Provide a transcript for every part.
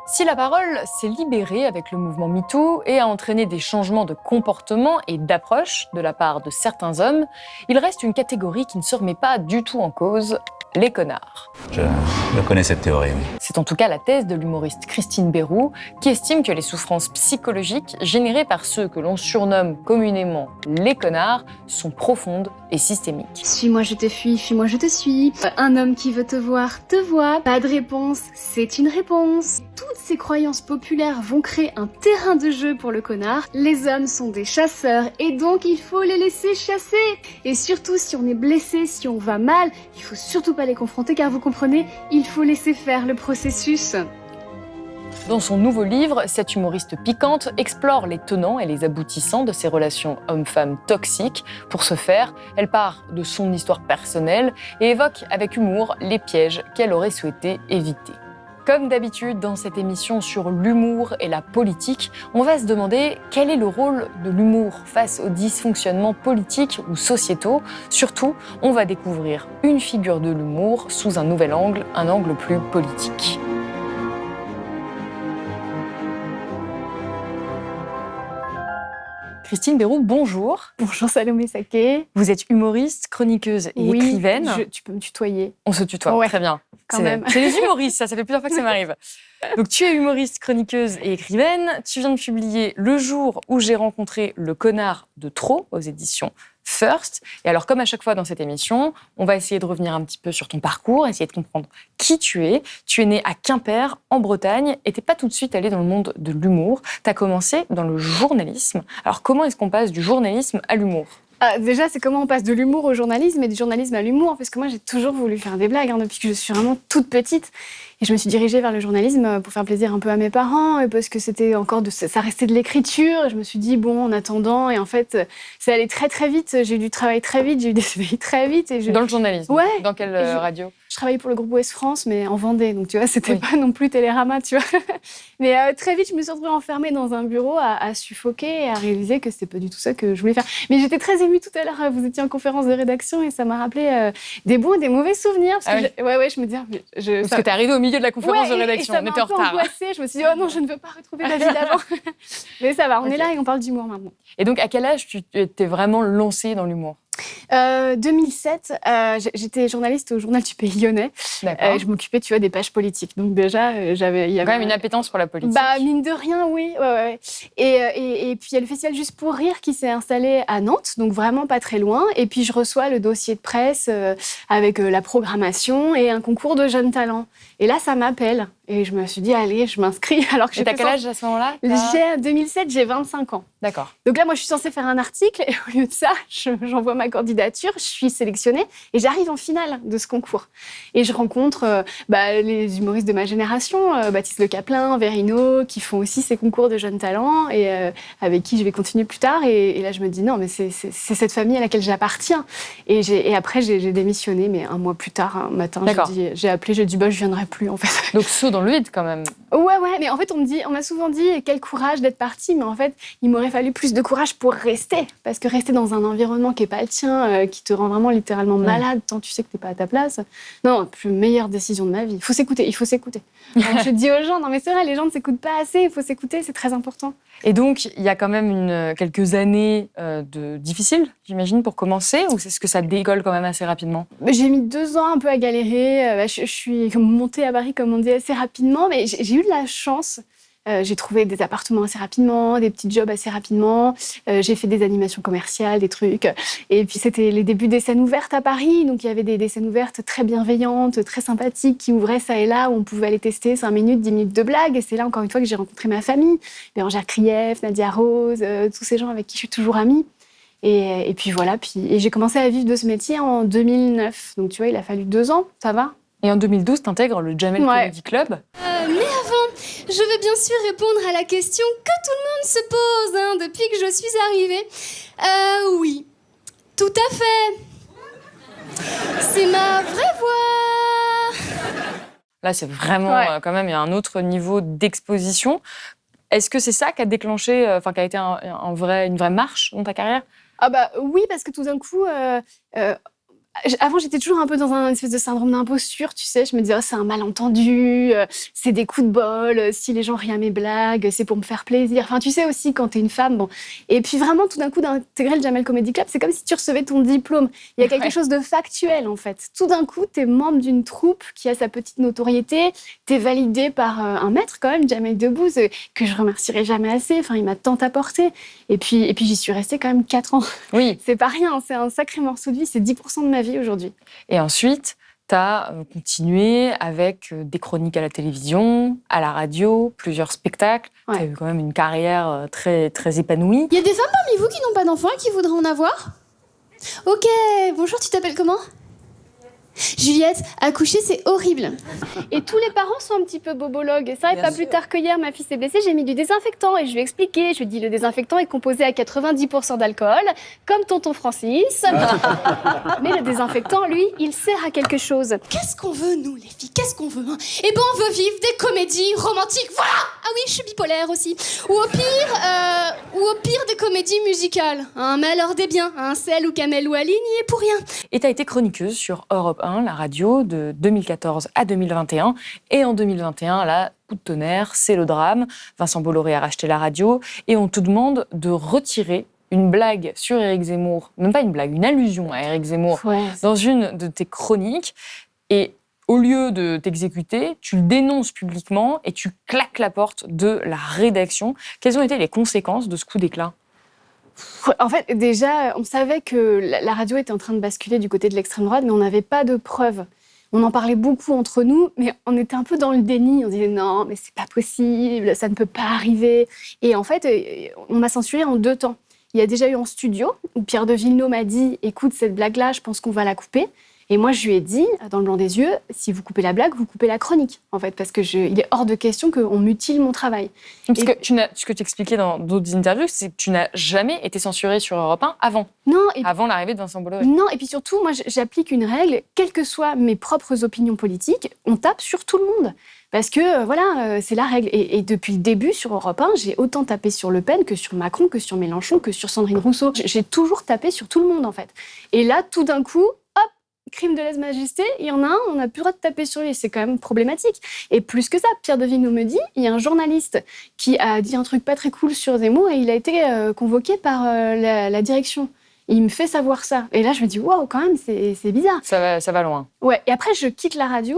Si la parole s'est libérée avec le mouvement MeToo et a entraîné des changements de comportement et d'approche de la part de certains hommes, il reste une catégorie qui ne se remet pas du tout en cause, les connards. Je connais cette théorie, oui. C'est en tout cas la thèse de l'humoriste Christine Béroux, qui estime que les souffrances psychologiques générées par ceux que l'on surnomme communément les connards sont profondes et systémiques. Suis-moi, je te fuis, fuis-moi, je te suis. Un homme qui veut te voit. Pas de réponse, c'est une réponse. Toutes ces croyances populaires vont créer un terrain de jeu pour le connard. Les hommes sont des chasseurs et donc il faut les laisser chasser. Et surtout, si on est blessé, si on va mal, il faut surtout pas les confronter car vous comprenez, il faut laisser faire le processus. Dans son nouveau livre, cette humoriste piquante explore les tenants et les aboutissants de ces relations hommes-femmes toxiques. Pour ce faire, elle part de son histoire personnelle et évoque avec humour les pièges qu'elle aurait souhaité éviter. Comme d'habitude dans cette émission sur l'humour et la politique, on va se demander quel est le rôle de l'humour face aux dysfonctionnements politiques ou sociétaux. Surtout, on va découvrir une figure de l'humour sous un nouvel angle, un angle plus politique. Christine Béroux, bonjour. Bonjour Salomé Saké. Vous êtes humoriste, chroniqueuse et écrivaine. Tu peux me tutoyer. On se tutoie, ouais, très bien. Quand même. C'est les humoristes, ça fait plusieurs fois que ça m'arrive. Donc tu es humoriste, chroniqueuse et écrivaine. Tu viens de publier Le jour où j'ai rencontré le connard de trop aux éditions First. Et alors, comme à chaque fois dans cette émission, on va essayer de revenir un petit peu sur ton parcours, essayer de comprendre qui tu es. Tu es né à Quimper, en Bretagne, et t'es pas tout de suite allé dans le monde de l'humour. Tu as commencé dans le journalisme. Alors, comment est-ce qu'on passe du journalisme à l'humour ? Déjà, c'est comment on passe de l'humour au journalisme et du journalisme à l'humour, parce que moi, j'ai toujours voulu faire des blagues depuis que je suis vraiment toute petite. Et je me suis dirigée vers le journalisme pour faire plaisir un peu à mes parents, et parce que c'était encore ça restait de l'écriture. Et je me suis dit, bon, en attendant, et en fait, ça allait très très vite. J'ai eu du travail très vite, j'ai eu des CDI très vite. Dans le journalisme ? Ouais. Dans quelle radio ? Je travaillais pour le groupe Ouest France, mais en Vendée. Donc, tu vois, c'était pas non plus Télérama, tu vois. Mais très vite, je me suis retrouvée enfermée dans un bureau à suffoquer et à réaliser que c'était pas du tout ça que je voulais faire. Mais j'étais très émue tout à l'heure. Vous étiez en conférence de rédaction et ça m'a rappelé des bons et des mauvais souvenirs. Parce que je me disais... Parce que t'es arrivée au milieu de la conférence de rédaction. On était en retard. Angoissée. Je me suis dit, oh non, je ne veux pas retrouver la vie d'avant. Mais ça va, on est là et on parle d'humour maintenant. Et donc, à quel âge tu t'es vraiment lancée dans l'humour ? 2007, j'étais journaliste au journal du Pays Lyonnais. Je m'occupais, tu vois, des pages politiques. Donc déjà, il y avait quand même une appétence pour la politique. Bah mine de rien, oui. Ouais. Et puis il y a le festival Juste pour rire qui s'est installé à Nantes, donc vraiment pas très loin. Et puis je reçois le dossier de presse avec la programmation et un concours de jeunes talents. Et là, ça m'appelle. Et je me suis dit, allez, je m'inscris. Alors que t'as quel âge à ce moment-là ? 2007, j'ai 25 ans. D'accord. Donc là, moi, je suis censée faire un article et au lieu de ça, j'envoie ma candidature, je suis sélectionnée et j'arrive en finale de ce concours. Et je rencontre les humoristes de ma génération, Baptiste Le Caplin, Verino, qui font aussi ces concours de jeunes talents et avec qui je vais continuer plus tard. Et là, je me dis, non, mais c'est cette famille à laquelle j'appartiens. Et après, j'ai démissionné, mais un mois plus tard, un matin, j'ai appelé, j'ai dit, je viendrai plus, en fait. Donc, saut dans le vide, quand même. Ouais, mais en fait, on m'a souvent dit, quel courage d'être partie, mais en fait, il m'aurait fallu plus de courage pour rester. Parce que rester dans un environnement qui n'est pas le tien, qui te rend vraiment littéralement malade, tant tu sais que tu n'es pas à ta place. Non, plus meilleure décision de ma vie. Il faut s'écouter. Alors, je dis aux gens, non mais c'est vrai, les gens ne s'écoutent pas assez, il faut s'écouter, c'est très important. Et donc, il y a quand même quelques années difficiles, j'imagine, pour commencer, ou est-ce que ça décolle quand même assez rapidement ? J'ai mis 2 ans un peu à galérer. Je suis montée à Paris, comme on dit, assez rapidement, mais j'ai eu de la chance. J'ai trouvé des appartements assez rapidement, des petits jobs assez rapidement. J'ai fait des animations commerciales, des trucs. Et puis, c'était les débuts des scènes ouvertes à Paris. Donc, il y avait des scènes ouvertes très bienveillantes, très sympathiques, qui ouvraient ça et là, où on pouvait aller tester 5 minutes, 10 minutes de blagues. Et c'est là, encore une fois, que j'ai rencontré ma famille. Bérangère Krief, Nadia Rose, tous ces gens avec qui je suis toujours amie. Et puis, voilà. Et j'ai commencé à vivre de ce métier en 2009. Donc, tu vois, il a fallu 2 ans. Ça va ? Et en 2012, tu intègres le Jamel Comedy Club. Mais avant, je veux bien sûr répondre à la question que tout le monde se pose depuis que je suis arrivée. Oui, tout à fait. C'est ma vraie voix. Là, c'est vraiment, quand même, il y a un autre niveau d'exposition. Est-ce que c'est ça qui a déclenché, qui a été une vraie marche dans ta carrière ? Oui, parce que tout d'un coup... Avant, j'étais toujours un peu dans un espèce de syndrome d'imposture, tu sais. Je me disais, oh, c'est un malentendu, c'est des coups de bol, si les gens rient à mes blagues, c'est pour me faire plaisir. Enfin, tu sais aussi, quand t'es une femme, bon. Et puis vraiment, tout d'un coup, d'intégrer le Jamel Comedy Club, c'est comme si tu recevais ton diplôme. Il y a quelque chose de factuel, en fait. Tout d'un coup, t'es membre d'une troupe qui a sa petite notoriété, t'es validé par un maître, quand même, Jamel Debbouze, que je remercierai jamais assez. Enfin, il m'a tant apporté. Et puis j'y suis restée quand même 4 ans. Oui. C'est pas rien, c'est un sacré morceau de vie, c'est 10% de ma vie aujourd'hui. Et ensuite, tu as continué avec des chroniques à la télévision, à la radio, plusieurs spectacles. Ouais. Tu as eu quand même une carrière très, très épanouie. Il y a des femmes parmi vous qui n'ont pas d'enfants et qui voudraient en avoir? Ok, bonjour, tu t'appelles comment? Juliette, accoucher c'est horrible. Et tous les parents sont un petit peu bobologues. C'est vrai, Bien pas sûr. plus tard que hier, ma fille s'est blessée, j'ai mis du désinfectant et je lui ai expliqué. Je lui ai dit, le désinfectant est composé à 90% d'alcool, comme tonton Francis. Mais le désinfectant, lui, il sert à quelque chose. Qu'est-ce qu'on veut, nous, les filles? Qu'est-ce qu'on veut, hein? Eh ben, on veut vivre des comédies romantiques, voilà! Ah oui, je suis bipolaire aussi. Ou au pire, des comédies musicales. Hein, mais alors des biens, hein, Celle où Kamel ou Aline y est pour rien. Et tu as été chroniqueuse sur Europe 1, la radio, de 2014 à 2021. Et en 2021, là, coup de tonnerre, c'est le drame. Vincent Bolloré a racheté la radio et on te demande de retirer une blague sur Éric Zemmour, même pas une blague, une allusion à Éric Zemmour, Ouais. dans une de tes chroniques. Et au lieu de t'exécuter, tu le dénonces publiquement et tu claques la porte de la rédaction. Quelles ont été les conséquences de ce coup d'éclat ? En fait, déjà, on savait que la radio était en train de basculer du côté de l'extrême droite, mais on n'avait pas de preuves. On en parlait beaucoup entre nous, mais on était un peu dans le déni. On disait non, mais c'est pas possible, ça ne peut pas arriver. Et en fait, on m'a censuré en 2 temps. Il y a déjà eu en studio, où Pierre de Villeneuve m'a dit « Écoute, cette blague-là, je pense qu'on va la couper ». Et moi, je lui ai dit, dans le blanc des yeux, si vous coupez la blague, vous coupez la chronique, en fait, parce il est hors de question qu'on mutile mon travail. Parce que ce que tu expliquais dans d'autres interviews, c'est que tu n'as jamais été censurée sur Europe 1 avant l'arrivée de Vincent Bolloré. Non, et puis surtout, moi, j'applique une règle, quelles que soient mes propres opinions politiques, on tape sur tout le monde. Parce que, c'est la règle. Et depuis le début, sur Europe 1, j'ai autant tapé sur Le Pen que sur Macron, que sur Mélenchon, que sur Sandrine Rousseau. J'ai toujours tapé sur tout le monde, en fait. Et là, tout d'un coup, hop, crime de lèse-majesté, il y en a un, on n'a plus le droit de taper sur lui. C'est quand même problématique. Et plus que ça, Pierre de Villeneuve me dit, il y a un journaliste qui a dit un truc pas très cool sur Zemmour et il a été convoqué par la direction. Il me fait savoir ça. Et là, je me dis, waouh, quand même, c'est bizarre. Ça va loin. Ouais, et après, je quitte la radio,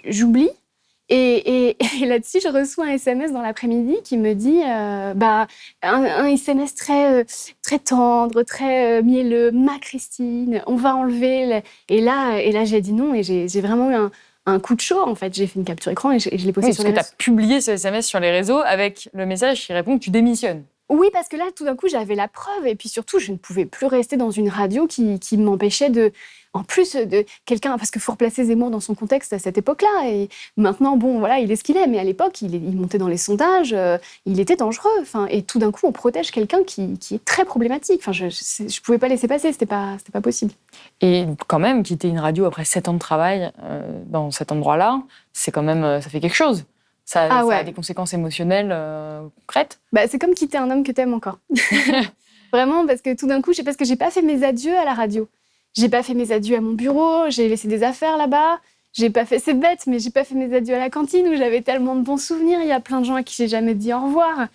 j'oublie. Et là-dessus, je reçois un SMS dans l'après-midi qui me dit un SMS très, très tendre, très mielleux. Ma Christine, on va enlever. Et là, j'ai dit non et j'ai vraiment eu un coup de chaud. En fait, j'ai fait une capture écran et je l'ai posté sur les réseaux. Parce que tu as publié ce SMS sur les réseaux avec le message qui répond que tu démissionnes. Oui, parce que là, tout d'un coup, j'avais la preuve. Et puis surtout, je ne pouvais plus rester dans une radio qui m'empêchait de... En plus de quelqu'un... Parce qu'il faut replacer Zemmour dans son contexte à cette époque-là. Et maintenant, bon, voilà, il est ce qu'il est. Mais à l'époque, il montait dans les sondages. Il était dangereux. Enfin, et tout d'un coup, on protège quelqu'un qui est très problématique. Enfin, je ne pouvais pas laisser passer. C'était pas possible. Et quand même, quitter une radio après 7 ans de travail dans cet endroit-là, c'est quand même... ça fait quelque chose. Ça a des conséquences émotionnelles concrètes. C'est comme quitter un homme que t'aimes encore. Vraiment, parce que tout d'un coup, parce que j'ai pas fait mes adieux à la radio. J'ai pas fait mes adieux à mon bureau, j'ai laissé des affaires là-bas. J'ai pas fait, c'est bête, mais j'ai pas fait mes adieux à la cantine où j'avais tellement de bons souvenirs. Il y a plein de gens à qui j'ai jamais dit au revoir.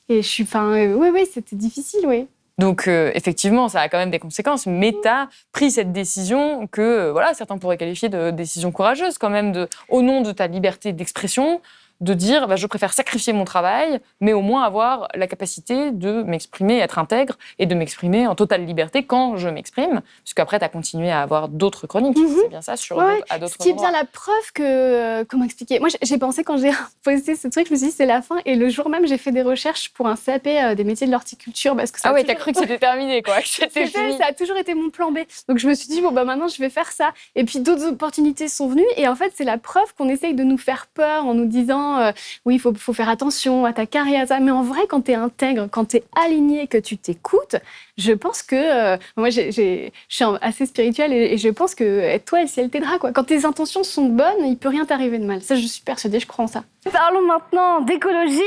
Et je suis, oui, c'était difficile, oui. Donc, effectivement, ça a quand même des conséquences, mais tu as pris cette décision que, certains pourraient qualifier de décision courageuse quand même, au nom de ta liberté d'expression, de dire je préfère sacrifier mon travail, mais au moins avoir la capacité de m'exprimer, être intègre et de m'exprimer en totale liberté quand je m'exprime, puisqu'après tu as continué à avoir d'autres chroniques, c'est bien ça, à d'autres Ce qui est endroits. bien la preuve que... comment expliquer? Moi, j'ai pensé quand j'ai posté ce truc, je me suis dit c'est la fin, et le jour même, j'ai fait des recherches pour un CAP des métiers de l'horticulture, parce que ça t'as cru que c'était terminé, quoi, que c'était fini. Ça a toujours été mon plan B. Donc je me suis dit, maintenant je vais faire ça. Et puis d'autres opportunités sont venues, et en fait, c'est la preuve qu'on essaye de nous faire peur en nous disant temps, oui, il faut faire attention à ta carrière, à ça. Mais en vrai, quand tu es intègre, quand tu es aligné, que tu t'écoutes, je pense que... moi, je suis assez spirituelle et je pense que toi, le ciel t'aidera, quoi. Quand tes intentions sont bonnes, il peut rien t'arriver de mal. Ça, je suis persuadée, je crois en ça. Parlons maintenant d'écologie.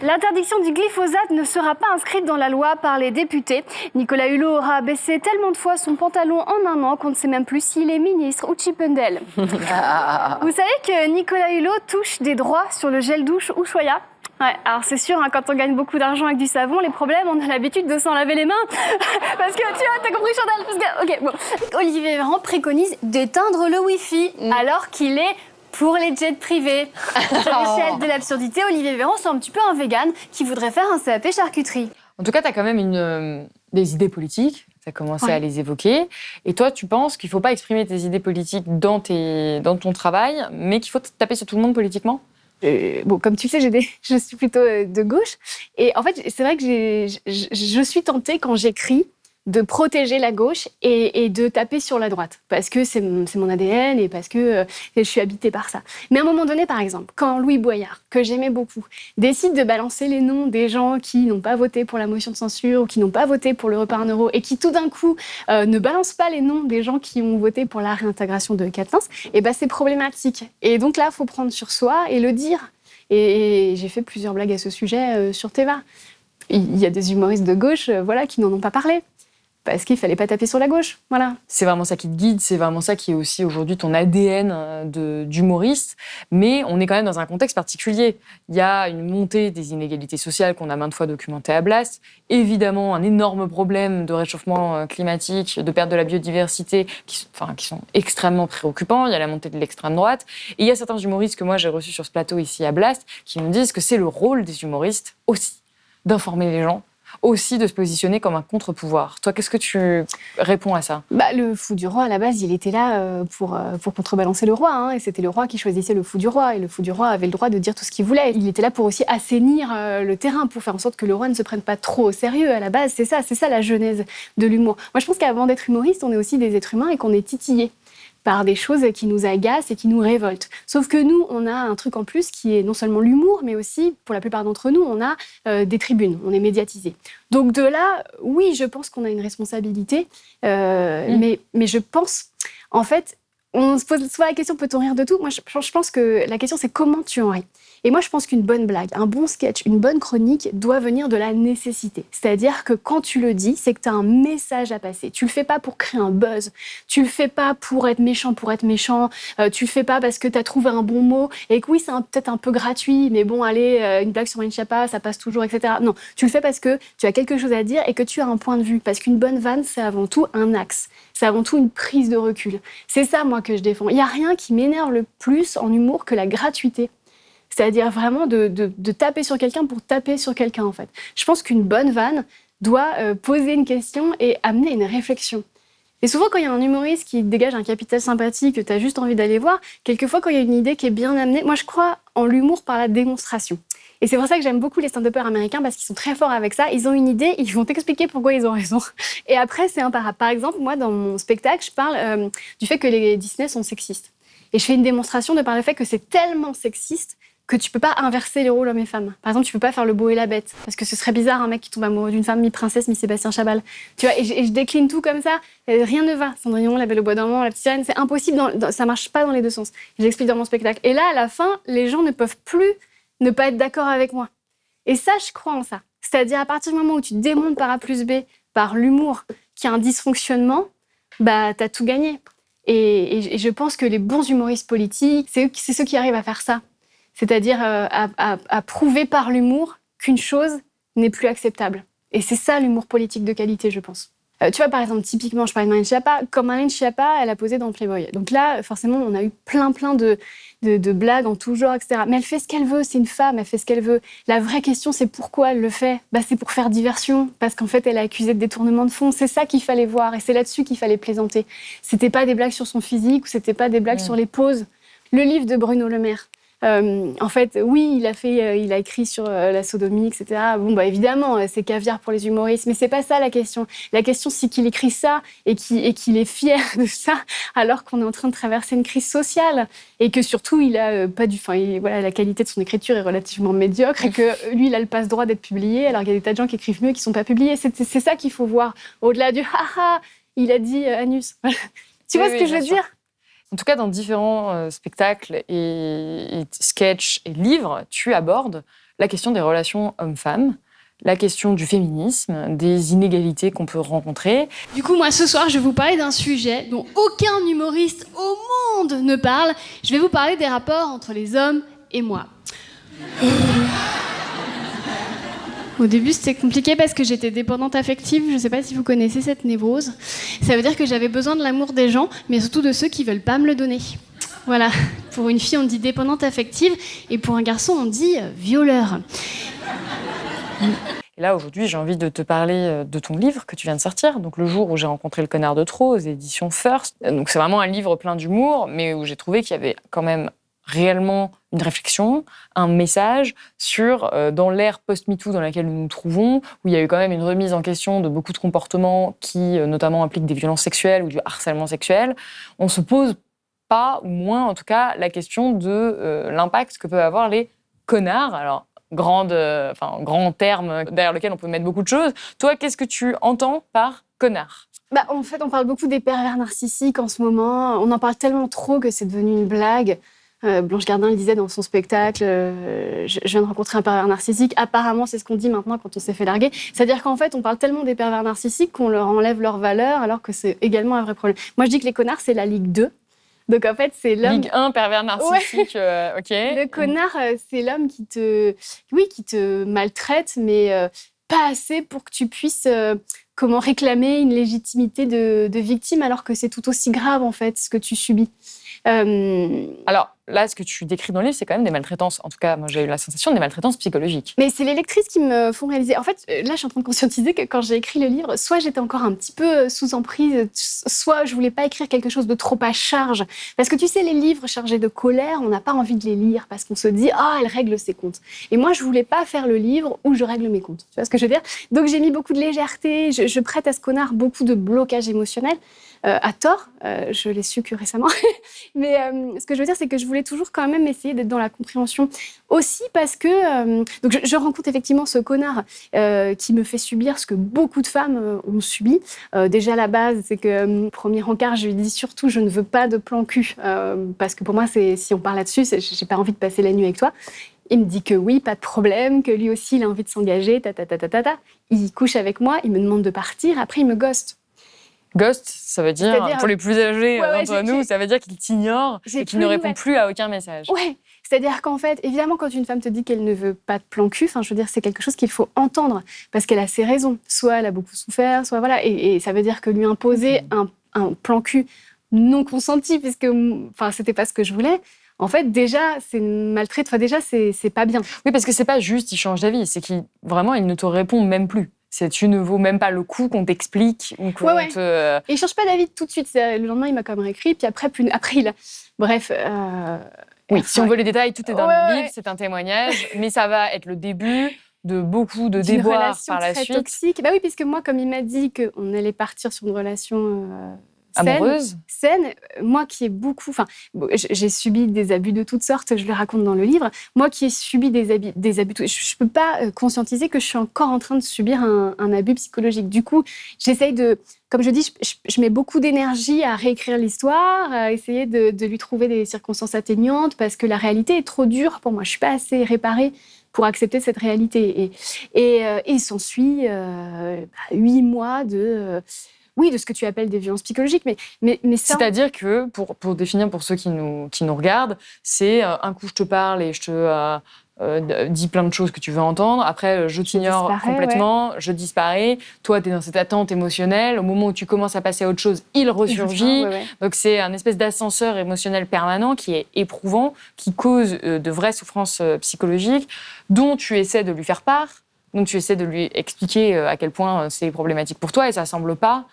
L'interdiction du glyphosate ne sera pas inscrite dans la loi par les députés. Nicolas Hulot aura baissé tellement de fois son pantalon en un an qu'on ne sait même plus s'il est ministre ou Chippendale. Vous savez que Nicolas Hulot touche des droits sur le gel douche Ushuaïa? Ouais, alors c'est sûr, quand on gagne beaucoup d'argent avec du savon, les problèmes, on a l'habitude de s'en laver les mains. Parce que tu vois, t'as compris, Chantal? Ok, bon. Olivier Véran préconise d'éteindre le Wi-Fi alors qu'il est pour les jets privés. À l'échelle de l'absurdité, Olivier Véran c'est un petit peu un vegan qui voudrait faire un CAP charcuterie. En tout cas, tu as quand même des idées politiques. Tu as commencé à les évoquer. Et toi, tu penses qu'il ne faut pas exprimer tes idées politiques dans ton travail, mais qu'il faut taper sur tout le monde politiquement? Bon, comme tu sais, je suis plutôt de gauche. Et en fait, c'est vrai que je suis tentée, quand j'écris, de protéger la gauche et de taper sur la droite. Parce que c'est mon ADN et parce que je suis habitée par ça. Mais à un moment donné, par exemple, quand Louis Boyard, que j'aimais beaucoup, décide de balancer les noms des gens qui n'ont pas voté pour la motion de censure ou qui n'ont pas voté pour le repas à 1 euro et qui, tout d'un coup, ne balance pas les noms des gens qui ont voté pour la réintégration de Quatennens, et ben c'est problématique. Et donc là, il faut prendre sur soi et le dire. Et j'ai fait plusieurs blagues à ce sujet sur Teva. Il y a des humoristes de gauche qui n'en ont pas parlé. Parce qu'il ne fallait pas taper sur la gauche, voilà. C'est vraiment ça qui te guide, c'est vraiment ça qui est aussi aujourd'hui ton ADN d'humoriste. Mais on est quand même dans un contexte particulier. Il y a une montée des inégalités sociales qu'on a maintes fois documentées à Blast. Évidemment, un énorme problème de réchauffement climatique, de perte de la biodiversité qui sont extrêmement préoccupants. Il y a la montée de l'extrême droite. Et il y a certains humoristes que moi j'ai reçus sur ce plateau ici à Blast qui me disent que c'est le rôle des humoristes aussi d'informer les gens, aussi de se positionner comme un contre-pouvoir. Toi, qu'est-ce que tu réponds à ça? Le fou du roi, à la base, il était là pour contrebalancer le roi. Et c'était le roi qui choisissait le fou du roi. Et le fou du roi avait le droit de dire tout ce qu'il voulait. Il était là pour aussi assainir le terrain, pour faire en sorte que le roi ne se prenne pas trop au sérieux. À la base, c'est ça la genèse de l'humour. Moi, je pense qu'avant d'être humoriste, on est aussi des êtres humains et qu'on est titillés par des choses qui nous agacent et qui nous révoltent. Sauf que nous, on a un truc en plus qui est non seulement l'humour, mais aussi, pour la plupart d'entre nous, on a des tribunes, on est médiatisés. Donc de là, oui, je pense qu'on a une responsabilité, mais je pense, en fait, on se pose souvent la question, peut-on rire de tout? Moi, je pense que la question, c'est comment tu en ris. Et moi, je pense qu'une bonne blague, un bon sketch, une bonne chronique doit venir de la nécessité. C'est-à-dire que quand tu le dis, c'est que tu as un message à passer. Tu le fais pas pour créer un buzz. Tu le fais pas pour être méchant. Tu le fais pas parce que tu as trouvé un bon mot et que oui, c'est peut-être un peu gratuit, mais bon, allez, une blague sur Marlène Schiappa, ça passe toujours, etc. Non, tu le fais parce que tu as quelque chose à dire et que tu as un point de vue. Parce qu'une bonne vanne, c'est avant tout un axe. C'est avant tout une prise de recul. C'est ça, moi, que je défends. Il n'y a rien qui m'énerve le plus en humour que la gratuité. C'est-à-dire vraiment de taper sur quelqu'un pour taper sur quelqu'un, en fait. Je pense qu'une bonne vanne doit poser une question et amener une réflexion. Et souvent, quand il y a un humoriste qui dégage un capital sympathique, que tu as juste envie d'aller voir, quelquefois, quand il y a une idée qui est bien amenée, moi, je crois en l'humour par la démonstration. Et c'est pour ça que j'aime beaucoup les stand-uppers américains, parce qu'ils sont très forts avec ça. Ils ont une idée, ils vont t'expliquer pourquoi ils ont raison. Et après, c'est imparable. Par exemple, moi, dans mon spectacle, je parle du fait que les Disney sont sexistes. Et je fais une démonstration de par le fait que c'est tellement sexiste que tu peux pas inverser les rôles hommes et femmes. Par exemple, tu peux pas faire le beau et la bête, parce que ce serait bizarre un mec qui tombe amoureux d'une femme mi-princesse, mi-Sébastien Chabal. Tu vois, et je décline tout comme ça. Rien ne va. Cendrillon, La Belle au bois dormant, La Petite Sirène, c'est impossible. Ça marche pas dans les deux sens. Je l'explique dans mon spectacle. Et là, à la fin, les gens ne peuvent plus ne pas être d'accord avec moi. Et ça, je crois en ça. C'est-à-dire, à partir du moment où tu démontes par A plus B, par l'humour, qu'il y a un dysfonctionnement, bah, t'as tout gagné. Et je pense que les bons humoristes politiques, c'est ceux qui arrivent à faire ça. C'est-à-dire à prouver par l'humour qu'une chose n'est plus acceptable. Et c'est ça l'humour politique de qualité, je pense. Tu vois, par exemple, typiquement, je parlais de Marlène Schiappa. Comme Marlène Schiappa, elle a posé dans Playboy. Donc là, forcément, on a eu plein de blagues en tout genre, etc. Mais elle fait ce qu'elle veut, c'est une femme, elle fait ce qu'elle veut. La vraie question, c'est pourquoi elle le fait. C'est pour faire diversion, parce qu'en fait, elle est accusée de détournement de fonds. C'est ça qu'il fallait voir, et c'est là-dessus qu'il fallait plaisanter. C'était pas des blagues sur son physique, ou c'était pas des blagues sur les poses. Le livre de Bruno Le Maire, En fait, oui, il a écrit sur la sodomie, etc. Bon, bah évidemment, c'est caviar pour les humoristes, mais c'est pas ça la question. La question, c'est qu'il écrit ça et qu'il est fier de ça, alors qu'on est en train de traverser une crise sociale et que surtout, il a pas du, enfin, voilà, la qualité de son écriture est relativement médiocre et que lui, il a le passe-droit d'être publié, alors qu'il y a des tas de gens qui écrivent mieux et qui sont pas publiés. C'est ça qu'il faut voir au-delà du haha. Il a dit anus. Tu vois ce que je veux dire? En tout cas, dans différents spectacles et sketchs et livres, tu abordes la question des relations hommes-femmes, la question du féminisme, des inégalités qu'on peut rencontrer. Du coup, moi, ce soir, je vais vous parler d'un sujet dont aucun humoriste au monde ne parle. Je vais vous parler des rapports entre les hommes et moi. Au début, c'était compliqué parce que j'étais dépendante affective. Je ne sais pas si vous connaissez cette névrose. Ça veut dire que j'avais besoin de l'amour des gens, mais surtout de ceux qui ne veulent pas me le donner. Voilà. Pour une fille, on dit dépendante affective, et pour un garçon, on dit violeur. Et là, aujourd'hui, j'ai envie de te parler de ton livre que tu viens de sortir. Donc, Le jour où j'ai rencontré le connard de trop, aux éditions First. Donc, c'est vraiment un livre plein d'humour, mais où j'ai trouvé qu'il y avait quand même réellement une réflexion, un message sur, dans l'ère post-MeToo dans laquelle nous nous trouvons, où il y a eu quand même une remise en question de beaucoup de comportements qui, notamment, impliquent des violences sexuelles ou du harcèlement sexuel. On se pose pas, ou moins en tout cas, la question de l'impact que peuvent avoir les connards. Alors, grand terme derrière lequel on peut mettre beaucoup de choses. Toi, qu'est-ce que tu entends par connard ? Bah, en fait, on parle beaucoup des pervers narcissiques en ce moment. On en parle tellement trop que c'est devenu une blague. Blanche Gardin le disait dans son spectacle, je viens de rencontrer un pervers narcissique. Apparemment, c'est ce qu'on dit maintenant quand on s'est fait larguer. C'est-à-dire qu'en fait, on parle tellement des pervers narcissiques qu'on leur enlève leur valeur, alors que c'est également un vrai problème. Moi, je dis que les connards, c'est la Ligue 2. Donc, en fait, c'est l'homme... Ligue 1, pervers narcissique, ouais. OK. Le connard, c'est l'homme qui te maltraite, mais pas assez pour que tu puisses réclamer une légitimité de victime, alors que c'est tout aussi grave, en fait, ce que tu subis. Alors là, ce que tu décris dans le livre, c'est quand même des maltraitances. En tout cas, moi, j'ai eu la sensation des maltraitances psychologiques. Mais c'est les lectrices qui me font réaliser. En fait, là, je suis en train de conscientiser que quand j'ai écrit le livre, soit j'étais encore un petit peu sous emprise, soit je voulais pas écrire quelque chose de trop à charge. Parce que tu sais, les livres chargés de colère, on n'a pas envie de les lire parce qu'on se dit « Ah, elle règle ses comptes ». Et moi, je voulais pas faire le livre où je règle mes comptes. Tu vois ce que je veux dire ? Donc, j'ai mis beaucoup de légèreté. Je prête à ce connard beaucoup de blocage émotionnel. À tort, je l'ai su que récemment. Mais ce que je veux dire, c'est que je voulais toujours quand même essayer d'être dans la compréhension. Aussi parce que donc je rencontre effectivement ce connard qui me fait subir ce que beaucoup de femmes ont subi. Déjà, la base, c'est que premier encart, je lui dis surtout, je ne veux pas de plan cul. Parce que pour moi, si on parle là-dessus, j'ai pas envie de passer la nuit avec toi. Il me dit que oui, pas de problème, que lui aussi, il a envie de s'engager, Il couche avec moi, il me demande de partir, après, il me ghost. Ghost, ça veut dire, pour les plus âgés d'entre nous, ça veut dire qu'il t'ignore et qu'il ne répond plus à aucun message. Ouais, c'est-à-dire qu'en fait, évidemment, quand une femme te dit qu'elle ne veut pas de plan cul, je veux dire, c'est quelque chose qu'il faut entendre, parce qu'elle a ses raisons. Soit elle a beaucoup souffert, soit voilà. Et ça veut dire que lui imposer un plan cul non consenti, puisque c'était pas ce que je voulais, en fait, déjà, c'est une maltraite. Enfin, déjà, c'est pas bien. Oui, parce que c'est pas juste, il change d'avis, c'est qu'il ne te répond même plus. Tu ne vaux même pas le coup qu'on t'explique ou qu'on te... Et il change pas d'avis tout de suite. Le lendemain, il m'a quand même réécrit, puis après il a... Bref... Oui, si on veut les détails, tout est dans le livre, c'est un témoignage, mais ça va être le début de beaucoup de déboires par la suite. Toxique. Bah oui, puisque moi, comme il m'a dit qu'on allait partir sur une relation... amoureuse. Saine. Moi qui ai beaucoup... j'ai subi des abus de toutes sortes, je le raconte dans le livre. Moi qui ai subi des abus, je ne peux pas conscientiser que je suis encore en train de subir un abus psychologique. Du coup, j'essaye de... Comme je dis, je mets beaucoup d'énergie à réécrire l'histoire, à essayer de lui trouver des circonstances atténuantes, parce que la réalité est trop dure pour moi. Je ne suis pas assez réparée pour accepter cette réalité. Et il s'ensuit 8 mois de ce que tu appelles des violences psychologiques, mais ça... C'est-à-dire que, pour définir pour ceux qui nous regardent, c'est un coup je te parle et je te dis plein de choses que tu veux entendre, après je t'ignore complètement, je disparais, toi t'es dans cette attente émotionnelle, au moment où tu commences à passer à autre chose, il ressurgit, donc c'est un espèce d'ascenseur émotionnel permanent qui est éprouvant, qui cause de vraies souffrances psychologiques, dont tu essaies de lui faire part, dont tu essaies de lui expliquer à quel point c'est problématique pour toi, et ça semble pas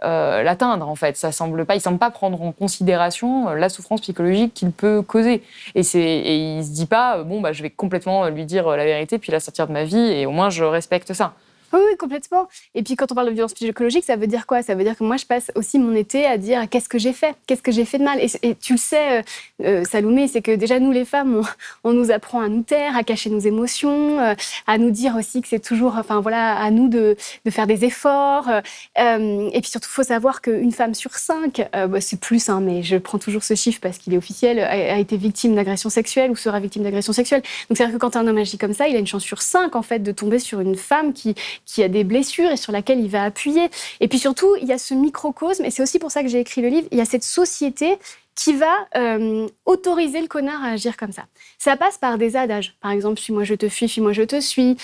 l'atteindre, en fait. Il semble pas prendre en considération la souffrance psychologique qu'il peut causer. Et il se dit pas, je vais complètement lui dire la vérité, puis la sortir de ma vie, et au moins je respecte ça. Oui, complètement. Et puis quand on parle de violence psychologique, ça veut dire quoi? Ça veut dire que moi, je passe aussi mon été à dire qu'est-ce que j'ai fait? Qu'est-ce que j'ai fait de mal? Et tu le sais, Salomé, c'est que déjà, nous, les femmes, on nous apprend à nous taire, à cacher nos émotions, à nous dire aussi que c'est toujours, à nous de faire des efforts. Et puis surtout, il faut savoir qu'une femme sur 5, c'est plus, mais je prends toujours ce chiffre parce qu'il est officiel, a été victime d'agression sexuelle ou sera victime d'agression sexuelle. Donc c'est-à-dire que quand un homme agit comme ça, il a une chance sur 5, en fait, de tomber sur une femme qui a des blessures et sur laquelle il va appuyer. Et puis surtout, il y a ce microcosme, et c'est aussi pour ça que j'ai écrit le livre, il y a cette société qui va autoriser le connard à agir comme ça. Ça passe par des adages. Par exemple, suis-moi je te fuis, fuis-moi je te suis,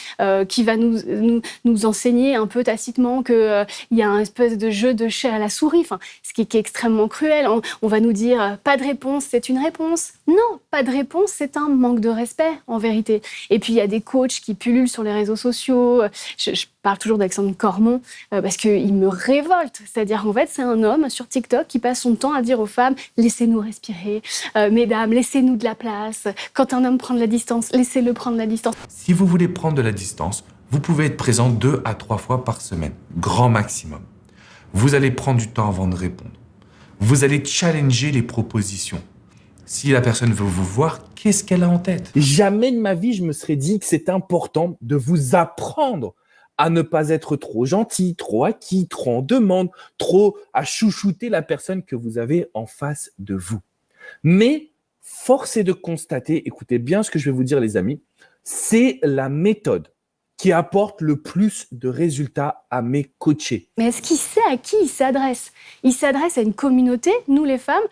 qui va nous enseigner un peu tacitement qu'il y a un espèce de jeu de chat à la souris, ce qui est extrêmement cruel. On va nous dire pas de réponse, c'est une réponse. Non, pas de réponse, c'est un manque de respect, en vérité. Et puis, il y a des coachs qui pullulent sur les réseaux sociaux. Je parle toujours d'Alexandre Cormon parce qu'il me révolte. C'est-à-dire, en fait, c'est un homme sur TikTok qui passe son temps à dire aux femmes « laissez-nous respirer, mesdames, laissez-nous de la place. Quand un homme prend de la distance, laissez-le prendre de la distance. » Si vous voulez prendre de la distance, vous pouvez être présent 2 à 3 fois par semaine, grand maximum. Vous allez prendre du temps avant de répondre. Vous allez challenger les propositions. Si la personne veut vous voir, qu'est-ce qu'elle a en tête? Jamais de ma vie, je me serais dit que c'est important de vous apprendre à ne pas être trop gentil, trop acquis, trop en demande, trop à chouchouter la personne que vous avez en face de vous. Mais force est de constater, écoutez bien ce que je vais vous dire les amis, c'est la méthode qui apporte le plus de résultats à mes coachés. Mais est-ce qu'il sait à qui il s'adresse? Il s'adresse à une communauté, nous les femmes,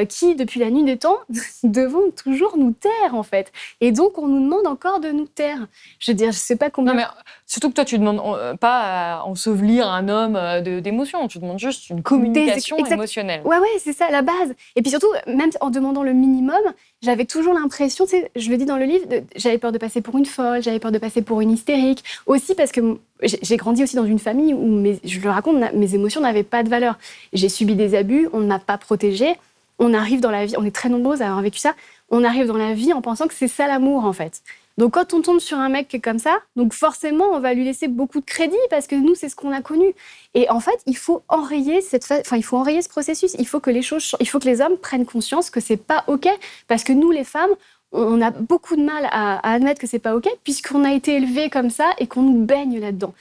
qui, depuis la nuit des temps, devons toujours nous taire, en fait. Et donc, on nous demande encore de nous taire. Je veux dire, je sais pas combien... Non, mais surtout que toi, tu ne demandes pas à ensevelir un homme d'émotions. Tu demandes juste une communication émotionnelle. Ouais, c'est ça, la base. Et puis surtout, même en demandant le minimum, j'avais toujours l'impression, tu sais, je le dis dans le livre, j'avais peur de passer pour une folle, j'avais peur de passer pour une hystérique. Aussi parce que j'ai grandi aussi dans une famille où, je le raconte, mes émotions n'avaient pas de valeur. J'ai subi des abus, on ne m'a pas protégée. On arrive dans la vie, on est très nombreuses à avoir vécu ça, on arrive dans la vie en pensant que c'est ça l'amour, en fait. Donc quand on tombe sur un mec qui est comme ça, donc forcément, on va lui laisser beaucoup de crédit parce que nous, c'est ce qu'on a connu. Et en fait, il faut enrayer ce processus. Il faut que les hommes prennent conscience que c'est pas OK. Parce que nous, les femmes, on a beaucoup de mal à admettre que c'est pas OK puisqu'on a été élevés comme ça et qu'on nous baigne là-dedans.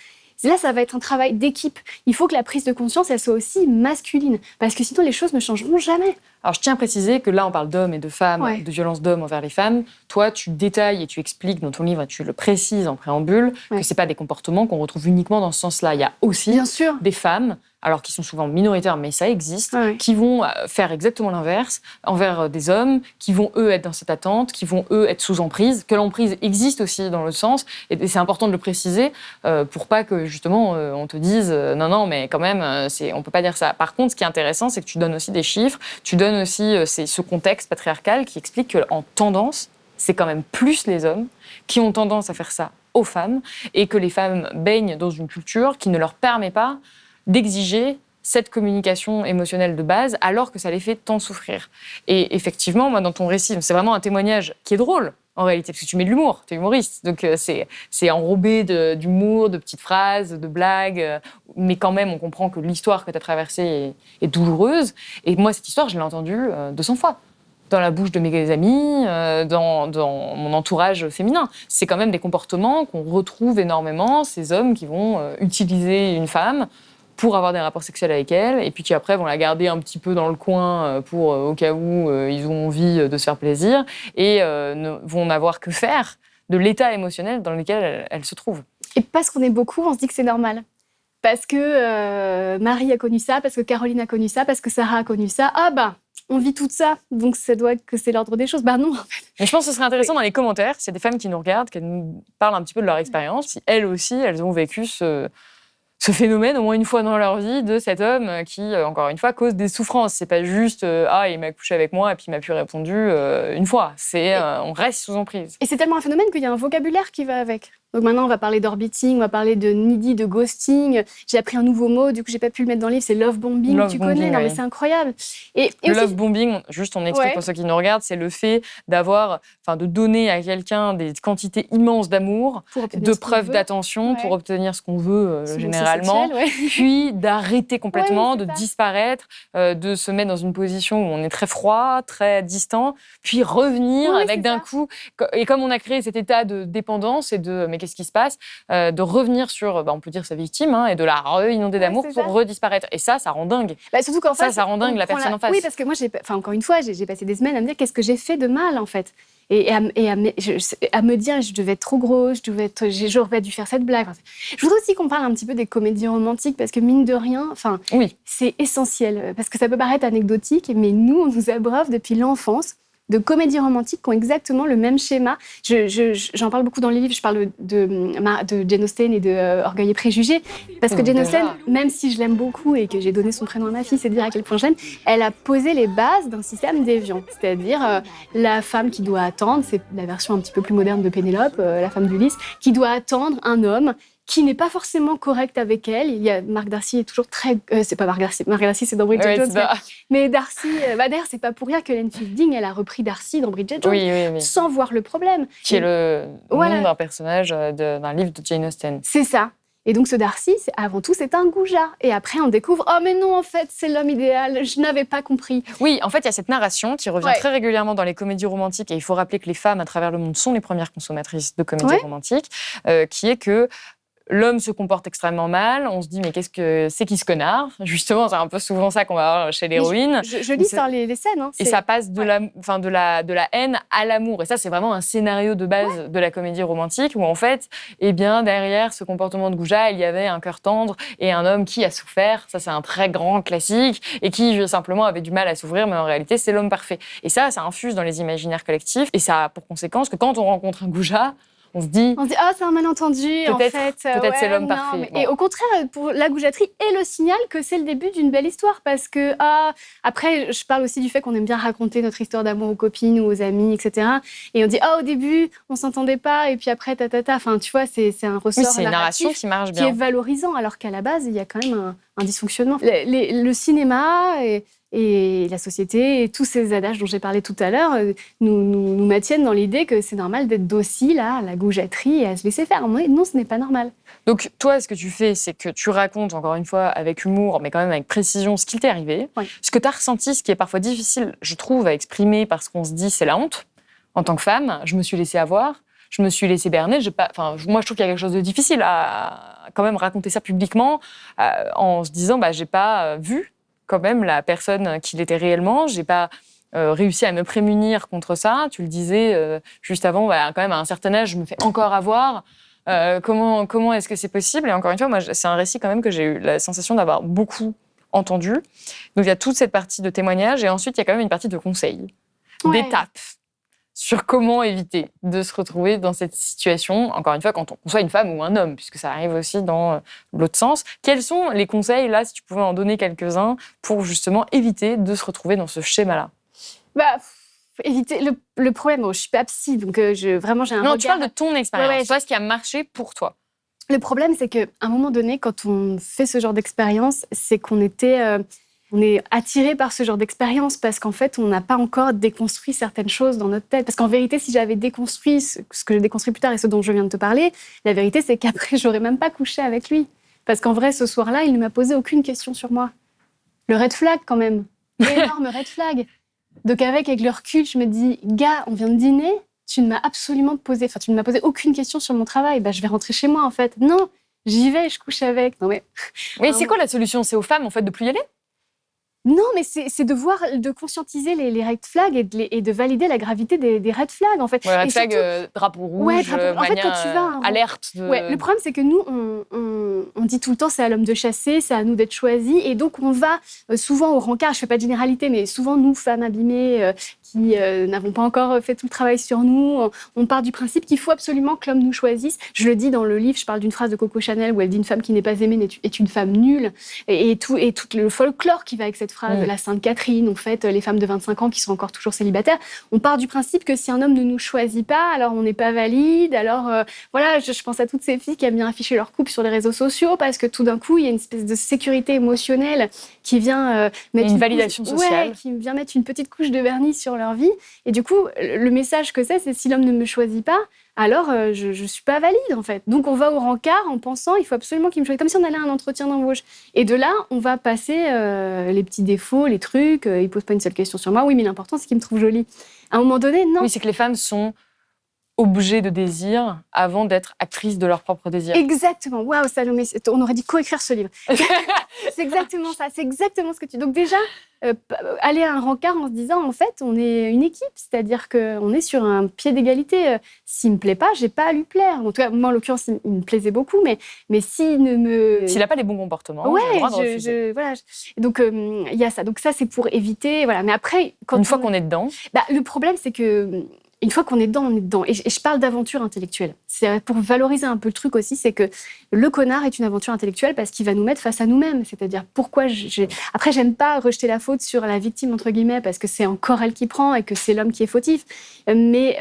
Là, ça va être un travail d'équipe. Il faut que la prise de conscience, elle soit aussi masculine. Parce que sinon, les choses ne changeront jamais. Alors, je tiens à préciser que là, on parle d'hommes et de femmes, de violences d'hommes envers les femmes. Toi, tu détailles et tu expliques dans ton livre, et tu le précises en préambule, que ce n'est pas des comportements qu'on retrouve uniquement dans ce sens-là. Il y a aussi des femmes, alors qui sont souvent minoritaires, mais ça existe, qui vont faire exactement l'inverse envers des hommes, qui vont, eux, être dans cette attente, qui vont, eux, être sous emprise, que l'emprise existe aussi dans le sens, et c'est important de le préciser, pour pas que, justement, on te dise non, mais quand même, on peut pas dire ça. Par contre, ce qui est intéressant, c'est que tu donnes aussi des chiffres, tu donnes aussi ce contexte patriarcal qui explique qu'en tendance, c'est quand même plus les hommes qui ont tendance à faire ça aux femmes, et que les femmes baignent dans une culture qui ne leur permet pas d'exiger cette communication émotionnelle de base, alors que ça les fait tant souffrir. Et effectivement, moi, dans ton récit, c'est vraiment un témoignage qui est drôle, en réalité, parce que tu mets de l'humour, tu es humoriste. Donc, c'est enrobé d'humour, de petites phrases, de blagues, mais quand même, on comprend que l'histoire que tu as traversée est douloureuse. Et moi, cette histoire, je l'ai entendue 200 fois. Dans la bouche de mes amis, dans mon entourage féminin. C'est quand même des comportements qu'on retrouve énormément, ces hommes qui vont utiliser une femme pour avoir des rapports sexuels avec elle, et puis qui après vont la garder un petit peu dans le coin pour au cas où ils ont envie de se faire plaisir, et vont n'avoir que faire de l'état émotionnel dans lequel elle se trouve. Et parce qu'on est beaucoup, on se dit que c'est normal. Parce que Marie a connu ça, parce que Caroline a connu ça, parce que Sarah a connu ça. Ah bah, on vit tout ça, donc ça doit être que c'est l'ordre des choses. Bah non, en fait. Mais je pense que ce serait intéressant dans les commentaires, s'il y a des femmes qui nous regardent, qu'elles nous parlent un petit peu de leur expérience, si elles aussi, elles ont vécu ce phénomène au moins une fois dans leur vie de cet homme qui, encore une fois, cause des souffrances. C'est pas juste il m'a couché avec moi et puis il m'a plus répondu une fois. C'est on reste sous emprise. Et c'est tellement un phénomène qu'il y a un vocabulaire qui va avec. Donc maintenant, on va parler d'orbiting, on va parler de needy, de ghosting. J'ai appris un nouveau mot, du coup, j'ai pas pu le mettre dans le livre, c'est love bombing. Love tu bombing, connais? Non, mais oui. c'est incroyable. Et Le aussi, love bombing, juste on explique Ouais. pour ceux qui nous regardent, c'est le fait de donner à quelqu'un des quantités immenses d'amour, pour obtenir de ce qu'on preuves veut, d'attention Ouais. pour obtenir ce qu'on veut selon généralement, ce sexuel, puis d'arrêter complètement, Ouais, de c'est ça. disparaître, de se mettre dans une position où on est très froid, très distant, puis revenir Oui, avec c'est d'un ça. coup, et comme on a créé cet état de dépendance et de mais qu'est-ce qui se passe, de revenir sur, on peut dire sa victime, et de la re-inonder d'amour c'est pour ça. redisparaître. Et ça rend dingue. Bah, surtout qu'en Ça fait, rend dingue on la prend personne en face. Oui, parce que moi, encore une fois, j'ai passé des semaines à me dire qu'est-ce que j'ai fait de mal, en fait. Et à me dire, je devais être trop grosse, j'aurais dû faire cette blague. Enfin, je voudrais aussi qu'on parle un petit peu des comédies romantiques, parce que mine de rien, Oui. c'est essentiel. Parce que ça peut paraître anecdotique, mais nous, on nous abreuve depuis l'enfance de comédies romantiques qui ont exactement le même schéma. J'en parle beaucoup dans les livres, je parle de Jane Austen et de Orgueil et Préjugés, parce que Oui, Jane déjà. Austen, même si je l'aime beaucoup et que j'ai donné son prénom à ma fille, c'est dire à quel point je l'aime, elle a posé les bases d'un système déviant, c'est-à-dire la femme qui doit attendre, c'est la version un petit peu plus moderne de Pénélope, la femme d'Ulysse, qui doit attendre un homme qui n'est pas forcément correct avec elle. Il y a Marc Darcy est toujours très... c'est pas Marc Darcy, c'est dans Bridget Ouais, Jones. c'est pas- Mais Darcy, d'ailleurs, c'est pas pour rien que Hélène Fielding, elle a repris Darcy dans Bridget Jones, Oui. sans voir le problème. Qui est le Voilà. nom d'un personnage d'un livre de Jane Austen. C'est ça. Et donc ce Darcy, avant tout, c'est un goujat. Et après, on découvre, oh mais non, en fait, c'est l'homme idéal, je n'avais pas compris. Oui, en fait, il y a cette narration qui revient Ouais. très régulièrement dans les comédies romantiques, et il faut rappeler que les femmes à travers le monde sont les premières consommatrices de comédies Ouais. romantiques, qui est que l'homme se comporte extrêmement mal, on se dit mais qu'est-ce que c'est qui ce connard? Justement, c'est un peu souvent ça qu'on va voir chez l'héroïne. Je lis ça, les scènes. Et ça passe de la haine à l'amour. Et ça, c'est vraiment un scénario de base de la comédie romantique où, en fait, derrière ce comportement de goujat, il y avait un cœur tendre et un homme qui a souffert. Ça, c'est un très grand classique et qui, simplement, avait du mal à s'ouvrir, mais en réalité, c'est l'homme parfait. Et ça infuse dans les imaginaires collectifs et ça a pour conséquence que quand on rencontre un goujat, on se dit... Ah, c'est un malentendu, en fait. Peut-être c'est l'homme non, parfait. Et au contraire, pour la goujaterie est le signal que c'est le début d'une belle histoire. Parce que, après, je parle aussi du fait qu'on aime bien raconter notre histoire d'amour aux copines ou aux amis, etc. Et on dit, au début, on s'entendait pas, et puis après, Enfin, tu vois, c'est un ressort Oui, c'est une narration narratif qui marche qui est bien. valorisant, alors qu'à la base, il y a quand même un dysfonctionnement. Le cinéma et la société et tous ces adages dont j'ai parlé tout à l'heure nous maintiennent dans l'idée que c'est normal d'être docile à la goujaterie et à se laisser faire. Non, ce n'est pas normal. Donc, toi, ce que tu fais, c'est que tu racontes, encore une fois, avec humour, mais quand même avec précision, ce qui t'est arrivé, Oui. ce que tu as ressenti, ce qui est parfois difficile, je trouve, à exprimer parce qu'on se dit c'est la honte. En tant que femme, je me suis laissée avoir, je me suis laissée berner. Moi, je trouve qu'il y a quelque chose de difficile à quand même raconter ça publiquement en se disant j'ai pas vu quand même la personne qu'il était réellement, j'ai pas réussi à me prémunir contre ça. Tu le disais juste avant, quand même à un certain âge, je me fais encore avoir. Comment est-ce que c'est possible? Et encore une fois, moi, c'est un récit quand même que j'ai eu la sensation d'avoir beaucoup entendu. Donc il y a toute cette partie de témoignage et ensuite il y a quand même une partie de conseils, Ouais. d'étapes sur comment éviter de se retrouver dans cette situation, encore une fois, quand on soit une femme ou un homme, puisque ça arrive aussi dans l'autre sens. Quels sont les conseils, là, si tu pouvais en donner quelques-uns, pour justement éviter de se retrouver dans ce schéma-là? Éviter le problème. Je suis pas psy, donc vraiment j'ai un Non, regard. tu parles de ton expérience, Ouais, toi, ce qui a marché pour toi. Le problème, c'est qu'à un moment donné, quand on fait ce genre d'expérience, c'est qu'on on est attiré par ce genre d'expérience parce qu'en fait, on n'a pas encore déconstruit certaines choses dans notre tête. Parce qu'en vérité, si j'avais déconstruit ce que j'ai déconstruit plus tard et ce dont je viens de te parler, la vérité, c'est qu'après, j'aurais même pas couché avec lui. Parce qu'en vrai, ce soir-là, il ne m'a posé aucune question sur moi. Le red flag, quand même. Énorme red flag. Donc avec le recul, je me dis, gars, on vient de dîner, tu ne m'as posé aucune question sur mon travail. Je vais rentrer chez moi, en fait. Non, j'y vais, je couche avec. Non, mais C'est quoi la solution? C'est aux femmes, en fait, de plus y aller? Non, mais c'est de conscientiser les red flags et de valider la gravité des red flags, en fait. Red Et flag, surtout- drapeau rouge, Ouais, drapeau- en fait, manière, quand tu vas... alerte. Ouais, le problème, c'est que nous, on dit tout le temps c'est à l'homme de chasser, c'est à nous d'être choisis. Et donc, on va souvent au rencard, je ne fais pas de généralité, mais souvent, nous, femmes abîmées, qui n'avons pas encore fait tout le travail sur nous, on part du principe qu'il faut absolument que l'homme nous choisisse. Je le dis dans le livre, je parle d'une phrase de Coco Chanel où elle dit « Une femme qui n'est pas aimée est une femme nulle ». Et tout le folklore qui va avec cette phrase de la Sainte Catherine, en fait, les femmes de 25 ans qui sont encore toujours célibataires. On part du principe que si un homme ne nous choisit pas, alors on n'est pas valide. Alors voilà, je pense à toutes ces filles qui aiment bien afficher leur couple sur les réseaux sociaux parce que tout d'un coup, il y a une espèce de sécurité émotionnelle qui vient mettre une validation sociale. Ouais, qui vient mettre une petite couche de vernis sur leur vie. Et du coup, le message que c'est si l'homme ne me choisit pas, alors je ne suis pas valide, en fait. Donc, on va au rencard en pensant il faut absolument qu'il me choisisse, comme si on allait à un entretien d'embauche. Et de là, on va passer les petits défauts, les trucs. Il ne pose pas une seule question sur moi. Oui, mais l'important, c'est qu'il me trouve jolie. À un moment donné, non. Oui, c'est que les femmes sont objets de désir avant d'être actrices de leur propre désir. Exactement. Waouh, Salomé, on aurait dû coécrire ce livre. C'est exactement ça. C'est exactement ce que tu dis. Donc déjà, aller à un rencard en se disant, en fait, on est une équipe. C'est-à-dire qu'on est sur un pied d'égalité. S'il ne me plaît pas, je n'ai pas à lui plaire. En tout cas, moi, en l'occurrence, il me plaisait beaucoup. Mais s'il ne me... S'il n'a pas les bons comportements, ouais, j'ai le droit de refuser. voilà. Donc, il y a ça. Donc ça, c'est pour éviter... Voilà. Mais après... Une fois qu'on est dedans... le problème, c'est que... Une fois qu'on est dedans, on est dedans. Et je parle d'aventure intellectuelle. C'est pour valoriser un peu le truc aussi, c'est que le connard est une aventure intellectuelle parce qu'il va nous mettre face à nous-mêmes. C'est-à-dire, pourquoi Après, j'aime pas rejeter la faute sur la victime, entre guillemets, parce que c'est encore elle qui prend et que c'est l'homme qui est fautif. Mais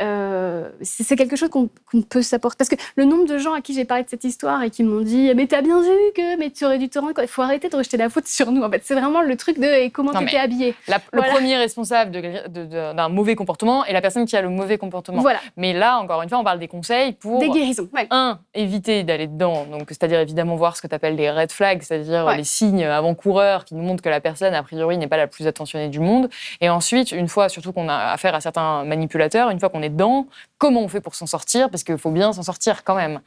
c'est quelque chose qu'on peut s'apporter. Parce que le nombre de gens à qui j'ai parlé de cette histoire et qui m'ont dit « Mais t'as bien vu que... Mais tu aurais dû te rendre compte... » Il faut arrêter de rejeter la faute sur nous. En fait, c'est vraiment le truc de « Et comment t'étais habillée ?» Le premier responsable d'un mauvais comportement est la personne qui a le mauvais comportement. Voilà. Mais là, encore une fois, on parle des conseils pour... Des guérisons, ouais. Éviter d'aller dedans. Donc, c'est-à-dire évidemment voir ce que tu appelles les red flags, c'est-à-dire les signes avant-coureurs qui nous montrent que la personne, a priori, n'est pas la plus attentionnée du monde. Et ensuite, une fois, surtout qu'on a affaire à certains manipulateurs, une fois qu'on est dedans, comment on fait pour s'en sortir? Parce qu'il faut bien s'en sortir quand même.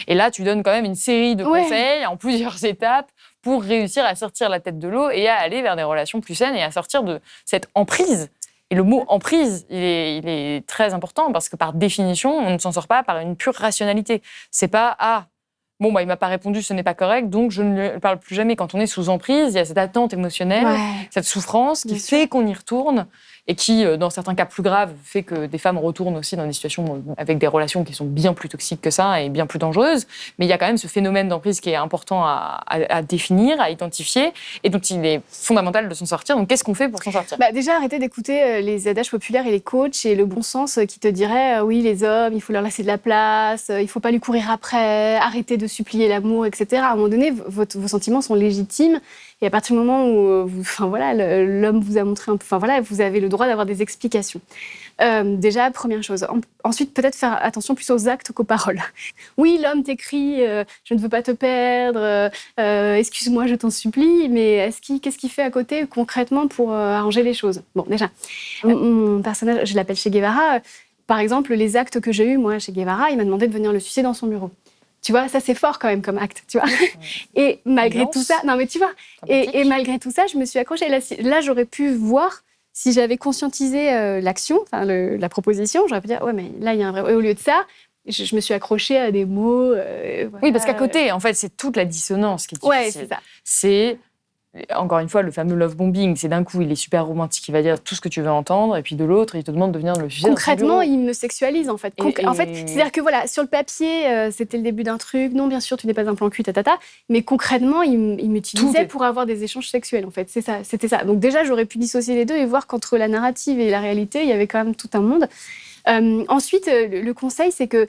Et là, tu donnes quand même une série de conseils en plusieurs étapes pour réussir à sortir la tête de l'eau et à aller vers des relations plus saines et à sortir de cette emprise. Et le mot emprise, il est très important parce que par définition, on ne s'en sort pas par une pure rationalité. C'est pas il m'a pas répondu, ce n'est pas correct, donc je ne lui parle plus jamais. Quand on est sous emprise, il y a cette attente émotionnelle, cette souffrance qui fait qu'on y retourne et qui, dans certains cas plus graves, fait que des femmes retournent aussi dans des situations avec des relations qui sont bien plus toxiques que ça et bien plus dangereuses. Mais il y a quand même ce phénomène d'emprise qui est important à définir, à identifier, et dont il est fondamental de s'en sortir. Donc, qu'est-ce qu'on fait pour s'en sortir? Déjà, arrêtez d'écouter les adages populaires et les coachs et le bon sens qui te diraient oui, les hommes, il faut leur laisser de la place, il ne faut pas lui courir après, arrêtez de supplier l'amour, etc. À un moment donné, vos sentiments sont légitimes. Et à partir du moment où l'homme vous a montré un peu... vous avez le droit d'avoir des explications. Déjà, première chose. Ensuite, peut-être faire attention plus aux actes qu'aux paroles. Oui, l'homme t'écrit « Je ne veux pas te perdre, excuse-moi, je t'en supplie », mais qu'est-ce qu'il fait à côté concrètement pour arranger les choses? Bon, déjà, mon personnage, je l'appelle Che Guevara. Par exemple, les actes que j'ai eus, moi, chez Guevara, il m'a demandé de venir le sucer dans son bureau. Tu vois, ça c'est fort quand même comme acte, tu vois. Et malgré tout ça, non mais tu vois, et malgré tout ça, je me suis accrochée. Là, j'aurais pu voir, si j'avais conscientisé l'action, la proposition, j'aurais pu dire, ouais, mais là, il y a un vrai... Et au lieu de ça, je me suis accrochée à des mots. Oui, parce qu'à côté, en fait, c'est toute la dissonance qui est difficile. Ouais, c'est ça. C'est... Encore une fois, le fameux love bombing, c'est d'un coup, il est super romantique, il va dire tout ce que tu veux entendre, et puis de l'autre, il te demande de venir le sucer. Concrètement, il me sexualise, en fait. En fait, c'est-à-dire que voilà, sur le papier, c'était le début d'un truc. Non, bien sûr, tu n'es pas un plan cul, mais concrètement, il m'utilisait pour avoir des échanges sexuels, en fait. C'était ça. Donc déjà, j'aurais pu dissocier les deux et voir qu'entre la narrative et la réalité, il y avait quand même tout un monde. Ensuite, le conseil, c'est que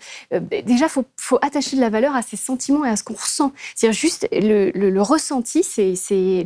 déjà, faut attacher de la valeur à ses sentiments et à ce qu'on ressent. C'est-à-dire juste le ressenti,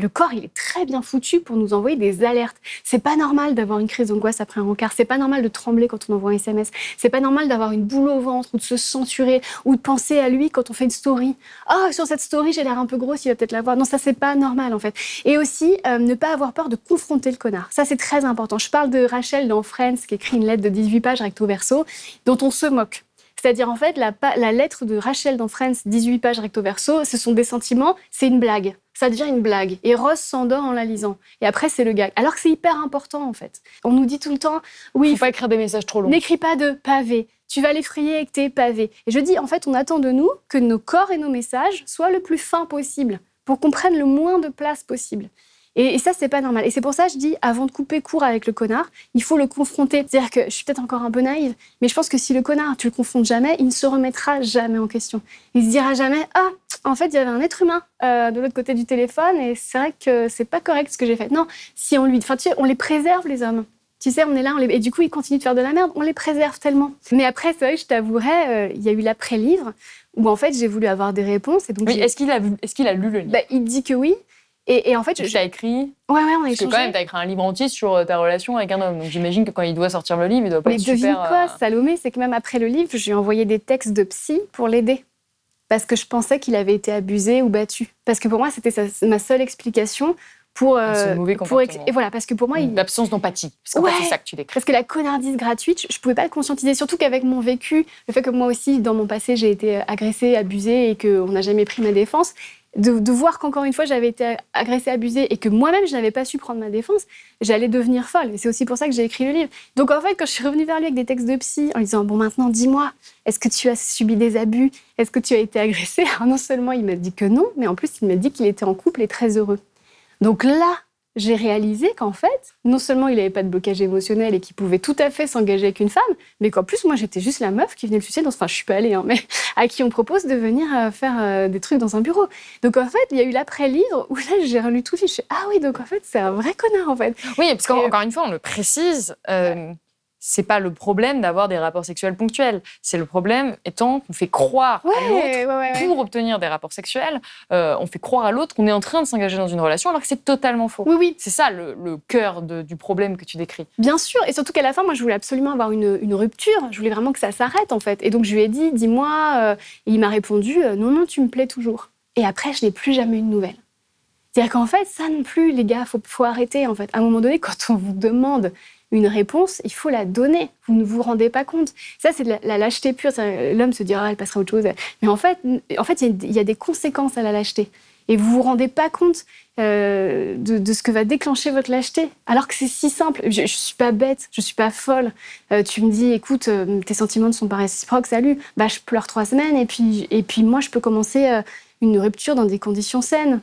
le corps, il est très bien foutu pour nous envoyer des alertes. C'est pas normal d'avoir une crise d'angoisse après un rencard. C'est pas normal de trembler quand on envoie un SMS. C'est pas normal d'avoir une boule au ventre ou de se censurer ou de penser à lui quand on fait une story. Oh, sur cette story, j'ai l'air un peu grosse, il va peut-être la voir. Non, ça, c'est pas normal, en fait. Et aussi, ne pas avoir peur de confronter le connard. Ça, c'est très important. Je parle de Rachel dans Friends qui écrit une lettre de 18 pages recto verso, dont on se moque. C'est-à-dire, en fait, la lettre de Rachel dans Friends, 18 pages recto verso, ce sont des sentiments, c'est une blague. Ça devient une blague. Et Ross s'endort en la lisant. Et après, c'est le gag. Alors que c'est hyper important, en fait. On nous dit tout le temps... Oui, faut pas écrire des messages trop longs. N'écris pas de pavés. tu vas l'effrayer avec tes pavés. Et je dis, en fait, on attend de nous que nos corps et nos messages soient le plus fins possible pour qu'on prenne le moins de place possible. Et ça, c'est pas normal. Et c'est pour ça que je dis, avant de couper court avec le connard, il faut le confronter. C'est-à-dire que je suis peut-être encore un peu naïve, mais je pense que si le connard, tu le confrontes jamais, il ne se remettra jamais en question. Il se dira jamais, ah, en fait, il y avait un être humain de l'autre côté du téléphone et c'est vrai que c'est pas correct ce que j'ai fait. Non, si on lui, enfin, tu sais, on les préserve, les hommes. Tu sais, on est là, et du coup, ils continuent de faire de la merde, on les préserve tellement. Mais après, c'est vrai que je t'avouerais, il y a eu l'après-livre où en fait, j'ai voulu avoir des réponses. Et donc, Oui, est-ce qu'il a lu le livre? Bah, il dit que oui. Et en fait, tu l'as écrit? Ouais, on a Parce échangé. que quand même, tu as écrit un livre entier sur ta relation avec un homme. Donc j'imagine que quand il doit sortir le livre, il doit pas Mais être devine super... quoi, Salomé, c'est que même après le livre, je lui ai envoyé des textes de psy pour l'aider. Parce que je pensais qu'il avait été abusé ou battu. Parce que pour moi, c'était ma seule explication pour... ce mauvais comportement. Et voilà, parce que pour moi... L'absence d'empathie. Parce qu'en fait, c'est ça que tu décris. Parce que la connardise gratuite, je pouvais pas le conscientiser. Surtout qu'avec mon vécu, le fait que moi aussi, dans mon passé, j'ai été agressée, abusée et qu'on n'a jamais pris ma défense, de voir qu'encore une fois, j'avais été agressée, abusée et que moi-même, je n'avais pas su prendre ma défense, j'allais devenir folle. Et c'est aussi pour ça que j'ai écrit le livre. Donc en fait, quand je suis revenue vers lui avec des textes de psy, en lui disant « Bon, maintenant, dis-moi, est-ce que tu as subi des abus? Est-ce que tu as été agressée ?» Alors non seulement il m'a dit que non, mais en plus, il m'a dit qu'il était en couple et très heureux. Donc là, j'ai réalisé qu'en fait, non seulement il n'avait pas de blocage émotionnel et qu'il pouvait tout à fait s'engager avec une femme, mais qu'en plus, moi, j'étais juste la meuf qui venait le sucer. Enfin, je suis pas allée, hein, mais à qui on propose de venir faire des trucs dans un bureau. Donc, en fait, il y a eu l'après-livre où là, j'ai relu tout le film. Je suis ah oui, donc en fait, c'est un vrai connard, en fait. Oui, parce qu'encore une fois, on le précise, c'est pas le problème d'avoir des rapports sexuels ponctuels. C'est le problème étant qu'on fait croire à l'autre, pour obtenir des rapports sexuels, on fait croire à l'autre qu'on est en train de s'engager dans une relation alors que c'est totalement faux. Oui. C'est ça le cœur du problème que tu décris. Bien sûr, et surtout qu'à la fin, moi, je voulais absolument avoir une rupture. Je voulais vraiment que ça s'arrête, en fait. Et donc, je lui ai dit, dis-moi, et il m'a répondu, non, tu me plais toujours. Et après, je n'ai plus jamais eu de nouvelles. C'est-à-dire qu'en fait, ça non plus, les gars, faut arrêter, en fait. À un moment donné, quand on vous demande une réponse, il faut la donner. Vous ne vous rendez pas compte. Ça, c'est de la lâcheté pure. L'homme se dira, elle passera à autre chose. Mais en fait, il y a des conséquences à la lâcheté. Et vous vous rendez pas compte de ce que va déclencher votre lâcheté. Alors que c'est si simple. Je suis pas bête, je suis pas folle. Tu me dis, écoute, tes sentiments ne sont pas réciproques, salut. Bah, je pleure 3 semaines et puis moi, je peux commencer une rupture dans des conditions saines.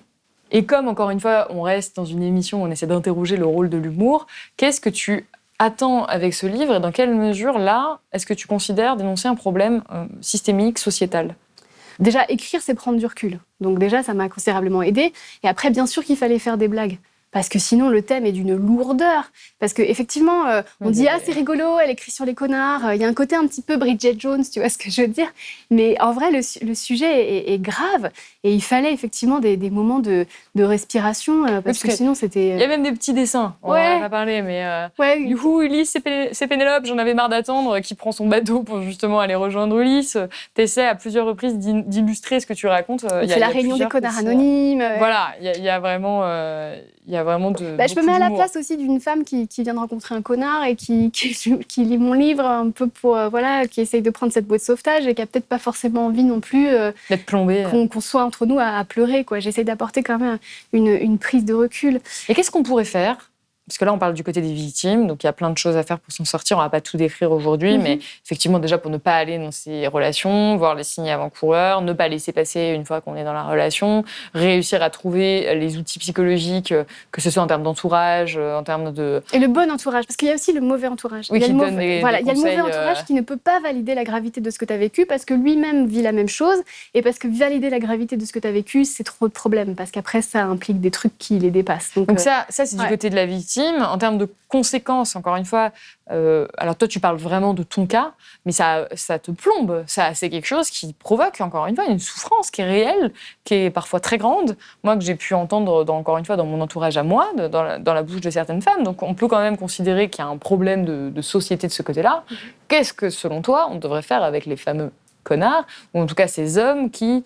Et comme, encore une fois, on reste dans une émission où on essaie d'interroger le rôle de l'humour, qu'est-ce que tu attends avec ce livre et dans quelle mesure, là, est-ce que tu considères dénoncer un problème systémique, sociétal ? Déjà, écrire, c'est prendre du recul. Donc déjà, ça m'a considérablement aidée. Et après, bien sûr qu'il fallait faire des blagues. Parce que sinon, le thème est d'une lourdeur. Parce qu'effectivement, on dit « Ah, c'est rigolo, elle écrit sur les connards ». Il y a un côté un petit peu Bridget Jones, tu vois ce que je veux dire. Mais en vrai, le sujet est grave. Et il fallait effectivement des moments de respiration. Parce que sinon, c'était... Il y a même des petits dessins. On n'en a pas parlé, mais... Du coup, Ulysse, c'est Pénélope. J'en avais marre d'attendre, qui prend son bateau pour justement aller rejoindre Ulysse. T'essaies à plusieurs reprises d'illustrer ce que tu racontes. C'est la réunion des connards anonymes. Voilà, il y a vraiment... Il y a vraiment de... je me mets à la place aussi d'une femme qui vient de rencontrer un connard et qui lit mon livre un peu pour... qui essaye de prendre cette bouée de sauvetage et qui a peut-être pas forcément envie non plus d'être plombée. Qu'on soit entre nous à pleurer, quoi. J'essaie d'apporter quand même une prise de recul. Et qu'est-ce qu'on pourrait faire ? Parce que là, on parle du côté des victimes, donc il y a plein de choses à faire pour s'en sortir. On ne va pas tout décrire aujourd'hui, mais effectivement, déjà pour ne pas aller dans ces relations, voir les signes avant-coureurs, ne pas laisser passer une fois qu'on est dans la relation, réussir à trouver les outils psychologiques, que ce soit en termes d'entourage, en termes de... Et le bon entourage, parce qu'il y a aussi le mauvais entourage. Oui, il y a qui le donne des conseils, il y a le mauvais entourage qui ne peut pas valider la gravité de ce que tu as vécu parce que lui-même vit la même chose et parce que valider la gravité de ce que tu as vécu, c'est trop de problèmes parce qu'après, ça implique des trucs qui les dépassent. Donc ça c'est du côté de la victime. En termes de conséquences, encore une fois, alors toi, tu parles vraiment de ton cas, mais ça te plombe. C'est quelque chose qui provoque, encore une fois, une souffrance qui est réelle, qui est parfois très grande. Moi, que j'ai pu entendre, encore une fois, dans mon entourage à moi, dans la bouche de certaines femmes. Donc, on peut quand même considérer qu'il y a un problème de société de ce côté-là. Qu'est-ce que, selon toi, on devrait faire avec les fameux connards, ou en tout cas ces hommes qui...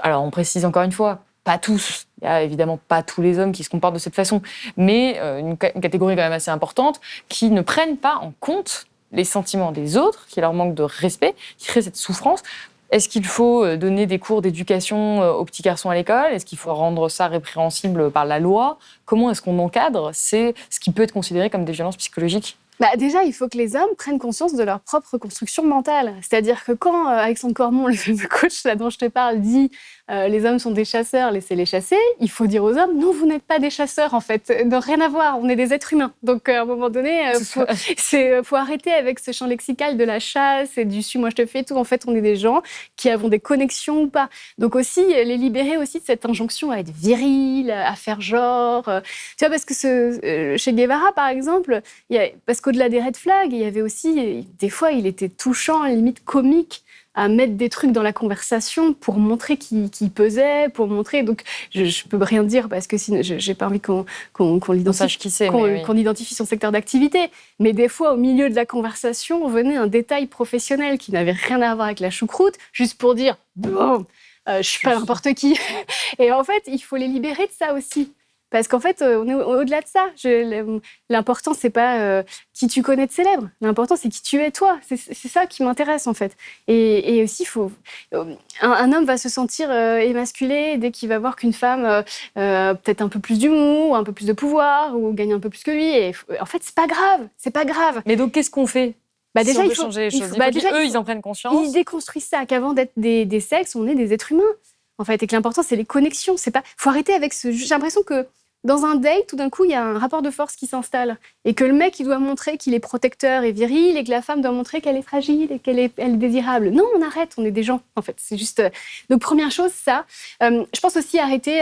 Alors, on précise encore une fois, pas tous. Il n'y a évidemment pas tous les hommes qui se comportent de cette façon, mais une catégorie quand même assez importante qui ne prennent pas en compte les sentiments des autres, qui leur manquent de respect, qui créent cette souffrance. Est-ce qu'il faut donner des cours d'éducation aux petits garçons à l'école ? Est-ce qu'il faut rendre ça répréhensible par la loi ? Comment est-ce qu'on encadre ce qui peut être considéré comme des violences psychologiques ? Déjà, il faut que les hommes prennent conscience de leur propre construction mentale. C'est-à-dire que quand Alexandre Cormon, le coach là, dont je te parle, dit les hommes sont des chasseurs, laissez-les chasser, il faut dire aux hommes, non, vous n'êtes pas des chasseurs, en fait. Rien à voir, on est des êtres humains. Donc, à un moment donné, faut arrêter avec ce champ lexical de la chasse et du « suis, moi, je te fais tout ». En fait, on est des gens qui avons des connexions ou pas. Donc aussi, les libérer aussi de cette injonction à être viril, à faire genre. Tu vois, parce que chez Guevara, par exemple, parce qu'au-delà des red flags, il y avait aussi, des fois, il était touchant, limite comique, à mettre des trucs dans la conversation pour montrer qu'il pesait, pour montrer. Donc, je peux rien dire parce que sinon, j'ai pas envie qu'on sache qui c'est, qu'on identifie son secteur d'activité. Mais des fois, au milieu de la conversation, venait un détail professionnel qui n'avait rien à voir avec la choucroute, juste pour dire bon, je suis pas n'importe qui. Et en fait, il faut les libérer de ça aussi. Parce qu'en fait, on est au-delà de ça. L'important, c'est pas qui tu connais de célèbre. L'important, c'est qui tu es toi. C'est ça qui m'intéresse, en fait. Et aussi, un homme va se sentir émasculé dès qu'il va voir qu'une femme peut-être un peu plus d'humour, un peu plus de pouvoir, ou gagne un peu plus que lui. Et en fait, c'est pas grave. C'est pas grave. Mais donc, qu'est-ce qu'on fait déjà, il faut changer les choses. Ils en prennent conscience. Ils déconstruisent ça, qu'avant d'être des sexes, on est des êtres humains. En fait, et que l'important, c'est les connexions. Faut arrêter avec J'ai l'impression que dans un date, tout d'un coup, il y a un rapport de force qui s'installe. Et que le mec, il doit montrer qu'il est protecteur et viril, et que la femme doit montrer qu'elle est fragile et qu'elle est désirable. Non, on arrête, on est des gens, en fait. C'est juste... Donc, première chose, ça. Je pense aussi arrêter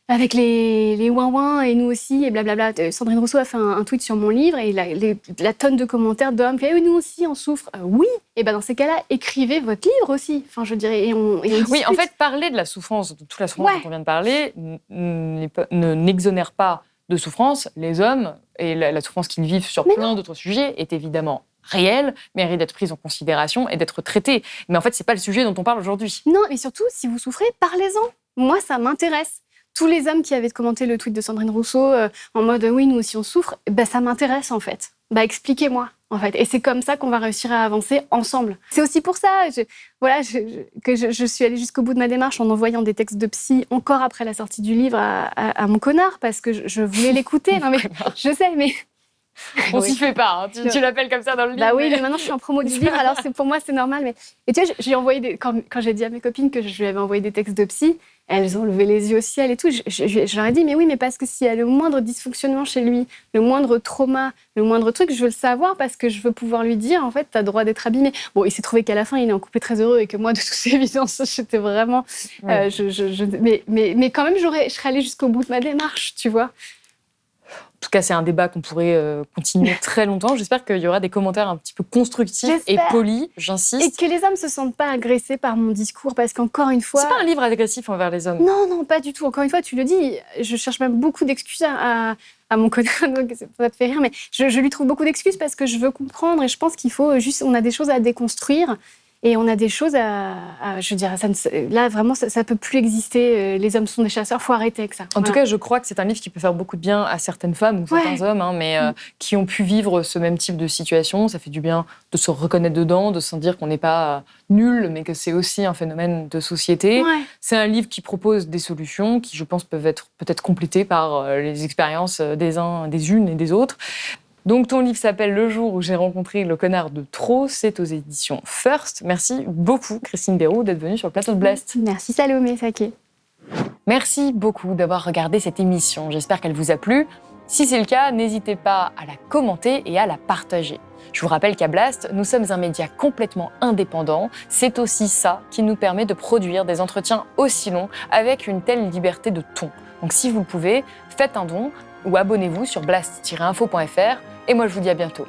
avec les ouin-ouin et nous aussi, et blablabla. Sandrine Rousseau a fait un tweet sur mon livre, et la tonne de commentaires d'hommes qui disent « nous aussi, on souffre ». Oui, et dans ces cas-là, écrivez votre livre aussi. Enfin, je dirais, et on oui, en fait, parler de la souffrance, de toute la souffrance dont on vient de parler, n'exonère pas de souffrance les hommes, et la souffrance qu'ils vivent sur plein d'autres sujets est évidemment réelle, mérite d'être prise en considération et d'être traitée. Mais en fait, c'est pas le sujet dont on parle aujourd'hui. Non, mais surtout, si vous souffrez, parlez-en. Moi, ça m'intéresse. Tous les hommes qui avaient commenté le tweet de Sandrine Rousseau en mode « oui, nous aussi on souffre », ça m'intéresse en fait. Expliquez-moi en fait. Et c'est comme ça qu'on va réussir à avancer ensemble. C'est aussi pour ça que je suis allée jusqu'au bout de ma démarche en envoyant des textes de psy encore après la sortie du livre à mon connard, parce que je voulais l'écouter. Non mais je sais, mais... On s'y fait pas, hein. Tu l'appelles comme ça dans le livre. Oui, mais maintenant je suis en promo du livre, alors pour moi c'est normal. Mais... Et tu vois, j'ai envoyé quand j'ai dit à mes copines que je lui avais envoyé des textes de psy, elles ont levé les yeux au ciel et tout. Je leur ai dit, mais oui, mais parce que s'il y a le moindre dysfonctionnement chez lui, le moindre trauma, le moindre truc, je veux le savoir parce que je veux pouvoir lui dire, en fait, t'as le droit d'être abîmé. Bon, il s'est trouvé qu'à la fin, il est en couple très heureux et que moi, de toute évidence, j'étais vraiment... mais quand même, je serais allée jusqu'au bout de ma démarche, tu vois. En tout cas, c'est un débat qu'on pourrait continuer très longtemps. J'espère qu'il y aura des commentaires un petit peu constructifs et polis, j'insiste. Et que les hommes ne se sentent pas agressés par mon discours, parce qu'encore une fois... C'est pas un livre agressif envers les hommes. Non, pas du tout. Encore une fois, tu le dis, je cherche même beaucoup d'excuses à mon connard, donc ça te fait rire, mais je lui trouve beaucoup d'excuses parce que je veux comprendre et je pense qu'il faut juste... On a des choses à déconstruire. Et on a des choses je dirais, là, vraiment, ça peut plus exister. Les hommes sont des chasseurs, faut arrêter avec ça. En tout cas, je crois que c'est un livre qui peut faire beaucoup de bien à certaines femmes ou certains hommes, mais qui ont pu vivre ce même type de situation. Ça fait du bien de se reconnaître dedans, de se dire qu'on n'est pas nul, mais que c'est aussi un phénomène de société. Ouais. C'est un livre qui propose des solutions qui, je pense, peuvent être peut-être complétées par les expériences des uns, des unes et des autres. Donc, ton livre s'appelle « Le jour où j'ai rencontré le connard de trop ». C'est aux éditions First. Merci beaucoup, Christine Béroux, d'être venue sur le plateau de Blast. Merci Salomé Saké. Merci beaucoup d'avoir regardé cette émission. J'espère qu'elle vous a plu. Si c'est le cas, n'hésitez pas à la commenter et à la partager. Je vous rappelle qu'à Blast, nous sommes un média complètement indépendant. C'est aussi ça qui nous permet de produire des entretiens aussi longs avec une telle liberté de ton. Donc, si vous le pouvez, faites un don ou abonnez-vous sur blast-info.fr. Et moi, je vous dis à bientôt.